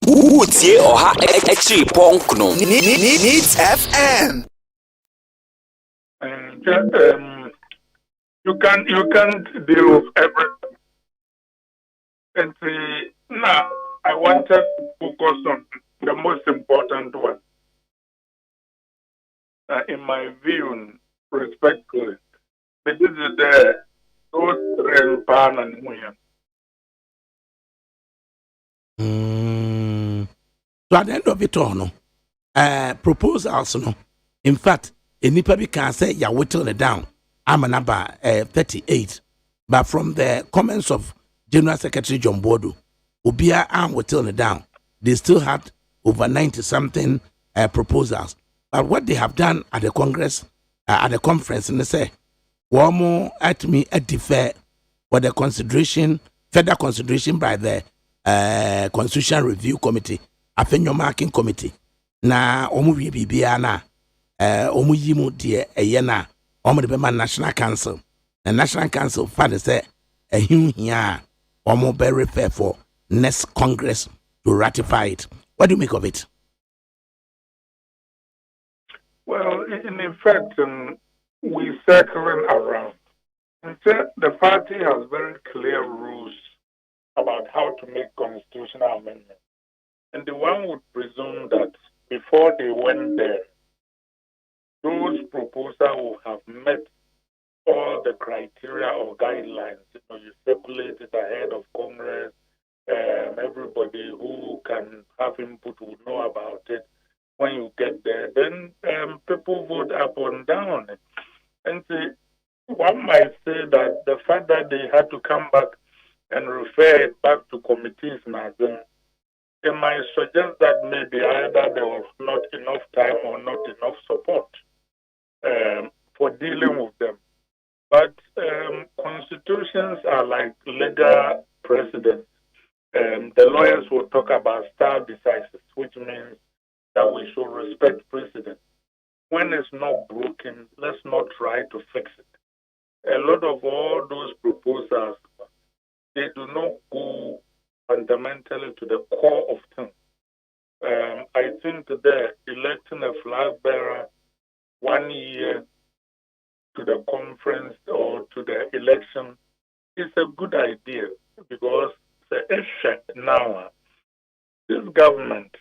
Utie oha extra punk no. Needs FM. You can't deal with everything. And now I wanted to focus on the most important one. In my view, respectfully, this is the those pan and women. So at the end of it all, no, proposals, no. In fact, a nipa can say ya whittle it down. I'm a number 38, but from the comments of General Secretary John Bodo, Ubia and whittle it down. They still had over 90 something proposals. But what they have done at the Congress, at the conference, and they say, one more at me at defer for the consideration, further consideration by the Constitutional Review Committee, Afenyo Marking Committee. Na omu wi bibia na omu yimu de na omu de bema National Council. The National Council father say here omu be refer for next Congress to ratify it. What do you make of it? Well, in effect, we circling around. Instead, the party has very clear rules about how to make constitutional amendments. And the one would presume that before they went there, those proposals will have met all the criteria or guidelines. You circulate it ahead of Congress. Everybody who can have input will know about it. When you get there, then people vote up and down on it. And see, one might say that the fact that they had to come back and refer it back to committees, they might suggest that maybe either there was not enough time or not enough support for dealing with them. But constitutions are like legal precedents. The lawyers will talk about stare decisis, which means that we should respect precedent. When it's not broken, let's not try to fix it. A lot of all those proposals, they do not go fundamentally to the core of things. I think that electing a flag bearer 1 year to the conference or to the election is a good idea because the issue now, this government,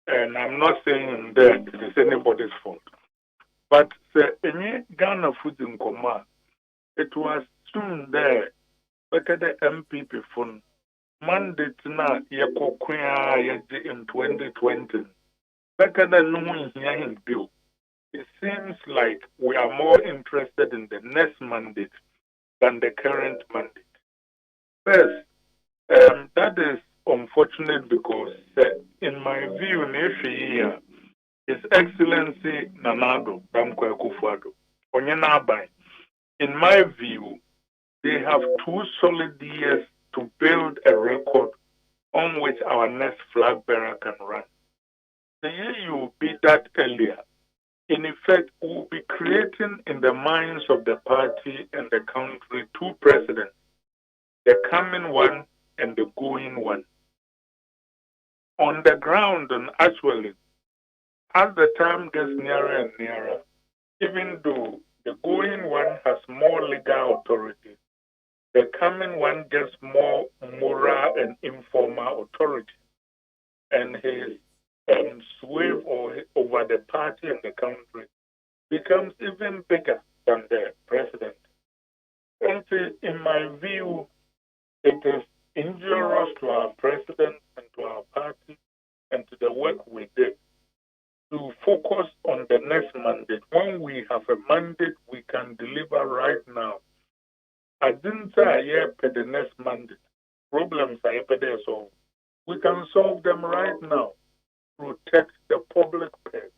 and I'm not saying that it is anybody's fault, but the Ghana Food in Coma, it was soon there, look at the NPP fund. Mandate na yeko kuya in 2020. Look at the new hearing bill. It seems like we are more interested in the next mandate than the current mandate. First, that is unfortunate because, in my view, His Excellency Nanado Damkwe Akufo-Addo, Onyenabai, in my view, they have 2 solid years to build a record on which our next flag bearer can run. The year you will be that earlier, in effect, will be creating in the minds of the party and the country 2 presidents, the coming one and the going one. On the ground, and actually, as the time gets nearer and nearer, even though the going one has more legal authority, the coming one gets more moral and informal authority. And his sway over the party and the country becomes even bigger than the president. And in my view, it is injurious to our president and to our party and to the work we did to focus on the next mandate. When we have a mandate we can deliver right now, I didn't say I the next mandate. Problems I there solve. We can solve them right now. Protect the public purse.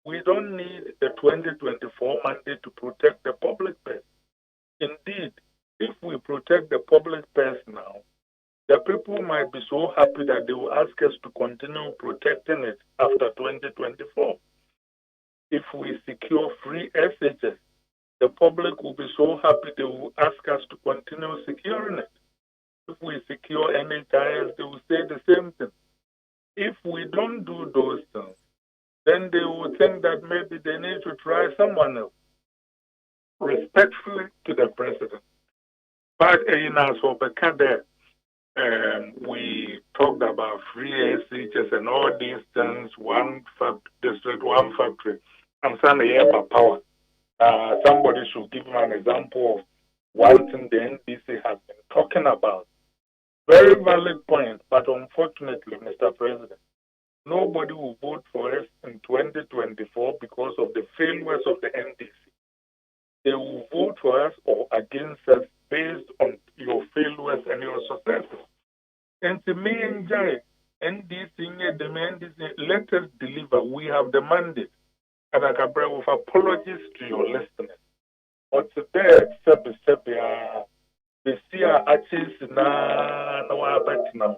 We don't need the 2024 mandate to protect the public purse. Indeed, if we protect the public purse now, the people might be so happy that they will ask us to continue protecting it after 2024. If we secure free SHS, the public will be so happy they will ask us to continue securing it. If we secure NHIS, they will say the same thing. if we don't do those things, then they will think that maybe they need to try someone else. Respectfully to the president. But in our we talked about free SHS and all these things, one district, one factory. I'm saying the power. Somebody should give me an example of one thing the NDC has been talking about. Very valid point, but unfortunately, Mr. President, nobody will vote for us in 2024 because of the failures of the NDC. They will vote for us or against us based on your failures and your successes. And to me, NDC, let us deliver. We have the mandate. And I can bring with apologies to your listeners. But today, the see artists na wabatina.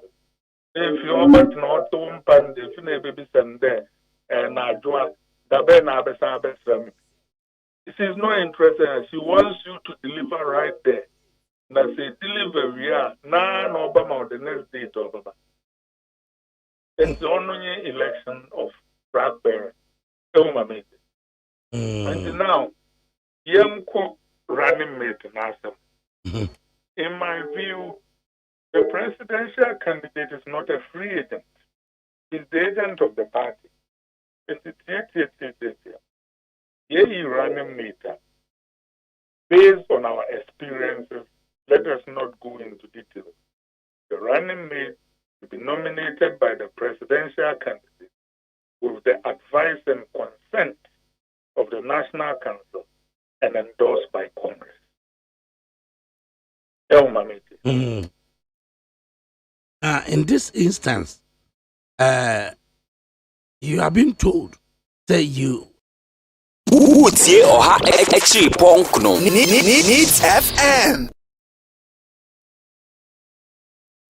If you want to don't pan the fine baby send there and I do the ben abesabesam. This is not interesting. She wants you to deliver right there. Now say deliver we are no Obama the next day to Obama. It's the only election of Blackberry. And now, young running mate in In my view, the presidential candidate is not a free agent. He's the agent of the party. It's running mate. Based on our experiences, let us not go into details. The running mate will be nominated by the presidential candidate with the advice and consent of the National Council and endorsed by Congress. In this instance, you have been told that you Needs FM.